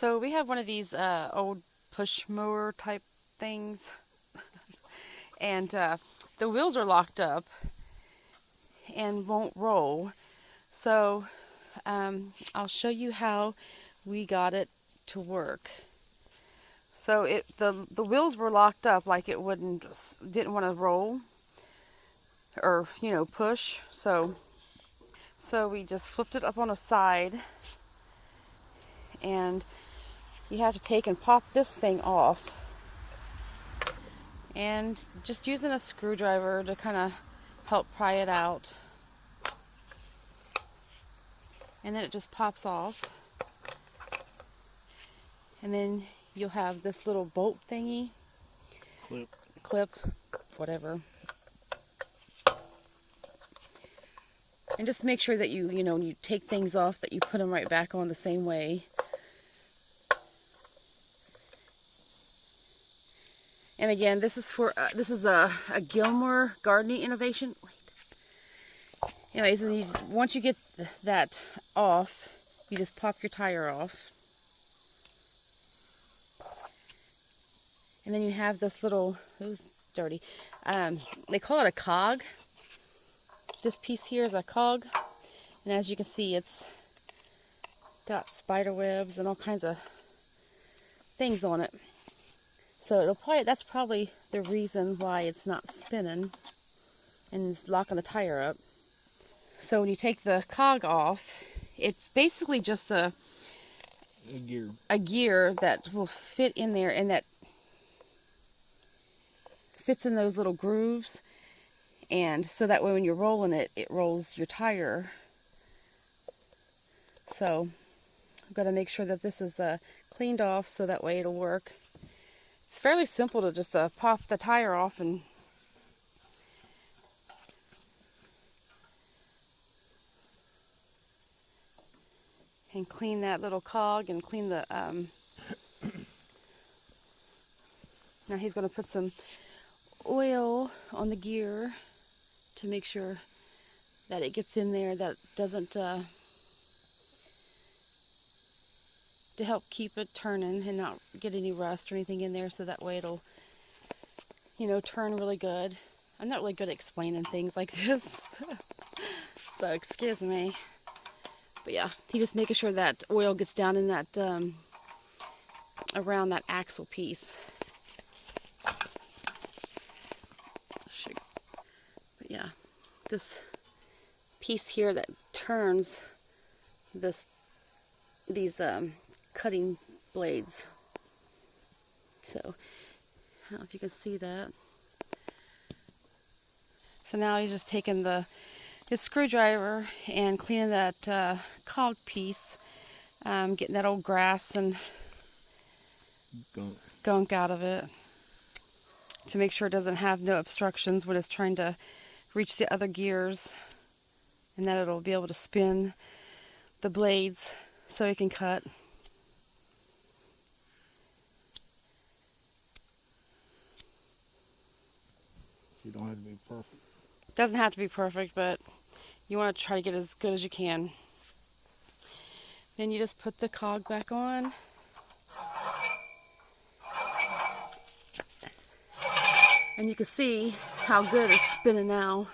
So we have one of these old push mower type things, and the wheels are locked up and won't roll. So I'll show you how we got it to work. So the wheels were locked up, like it didn't want to roll or push. So we just flipped it up on a side, and you have to take and pop this thing off, and just using a screwdriver to kind of help pry it out, and then it just pops off, and then you'll have this little bolt thingy, clip, whatever, and just make sure that when you take things off, that you put them right back on the same way. And again, this is a Gilmour gardening innovation. Anyways, and once you get that off, you just pop your tire off, and then you have this little, ooh, it's dirty. They call it a cog. This piece here is a cog, and as you can see, it's got spider webs and all kinds of things on it. So that's probably the reason why it's not spinning and it's locking the tire up. So when you take the cog off, it's basically just a gear that will fit in there, and that fits in those little grooves, and so that way when you're rolling it, it rolls your tire. So I've got to make sure that this is cleaned off so that way it'll work. It's fairly simple to just pop the tire off and clean that little cog and clean the now he's going to put some oil on the gear to make sure that it gets in there, that doesn't to help keep it turning and not get any rust or anything in there, so that way it'll turn really good. I'm not really good at explaining things like this, so excuse me. But yeah, he's just making sure that oil gets down in that around that axle piece. But yeah, this piece here that turns these cutting blades. So I don't know if you can see that. So now he's just taking his screwdriver and cleaning that cog piece, getting that old grass and gunk out of it, to make sure it doesn't have no obstructions when it's trying to reach the other gears, and that it'll be able to spin the blades so it can cut. You don't have to be perfect. It doesn't have to be perfect, but you want to try to get as good as you can. Then you just put the cog back on. And you can see how good it's spinning now.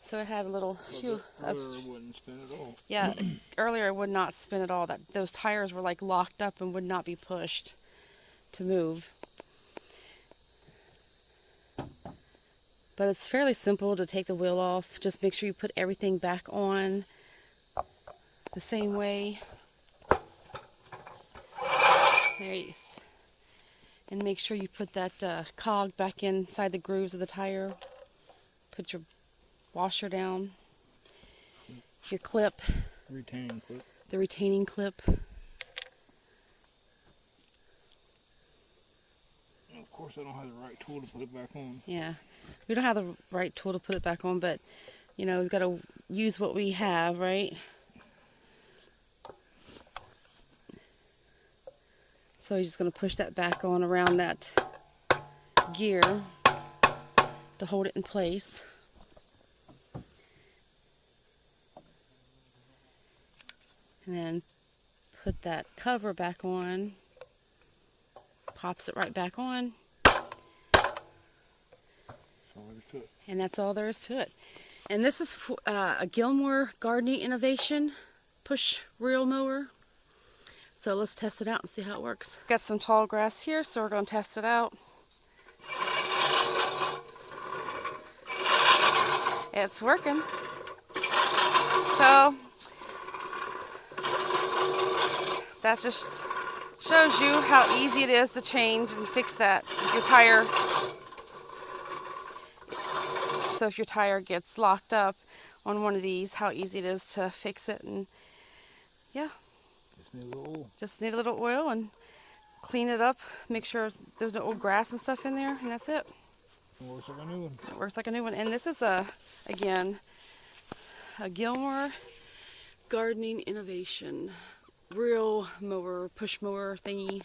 So it had a little few. Earlier it wouldn't spin at all. Yeah, earlier it would not spin at all. Those tires were like locked up and would not be pushed to move. But it's fairly simple to take the wheel off. Just make sure you put everything back on the same way. There you go. And make sure you put that cog back inside the grooves of the tire. Put your washer down. Your clip. Retaining clip. The retaining clip. Of course, I don't have the right tool to put it back on. Yeah, we don't have the right tool to put it back on, but we've got to use what we have, right? So you're just going to push that back on around that gear to hold it in place. and then put that cover back on. Pops it right back on. And that's all there is to it. And this is a Gilmour gardening innovation push reel mower. So let's test it out and see how it works. Got some tall grass here, so we're going to test it out. It's working. So that just shows you how easy it is to change and fix that if your tire. So if your tire gets locked up on one of these, how easy it is to fix it. And yeah, just need a little oil and clean it up. Make sure there's no old grass and stuff in there, and that's it. It works like a new one. It works like a new one. And this is again, a Gilmour gardening innovation real mower, push mower thingy.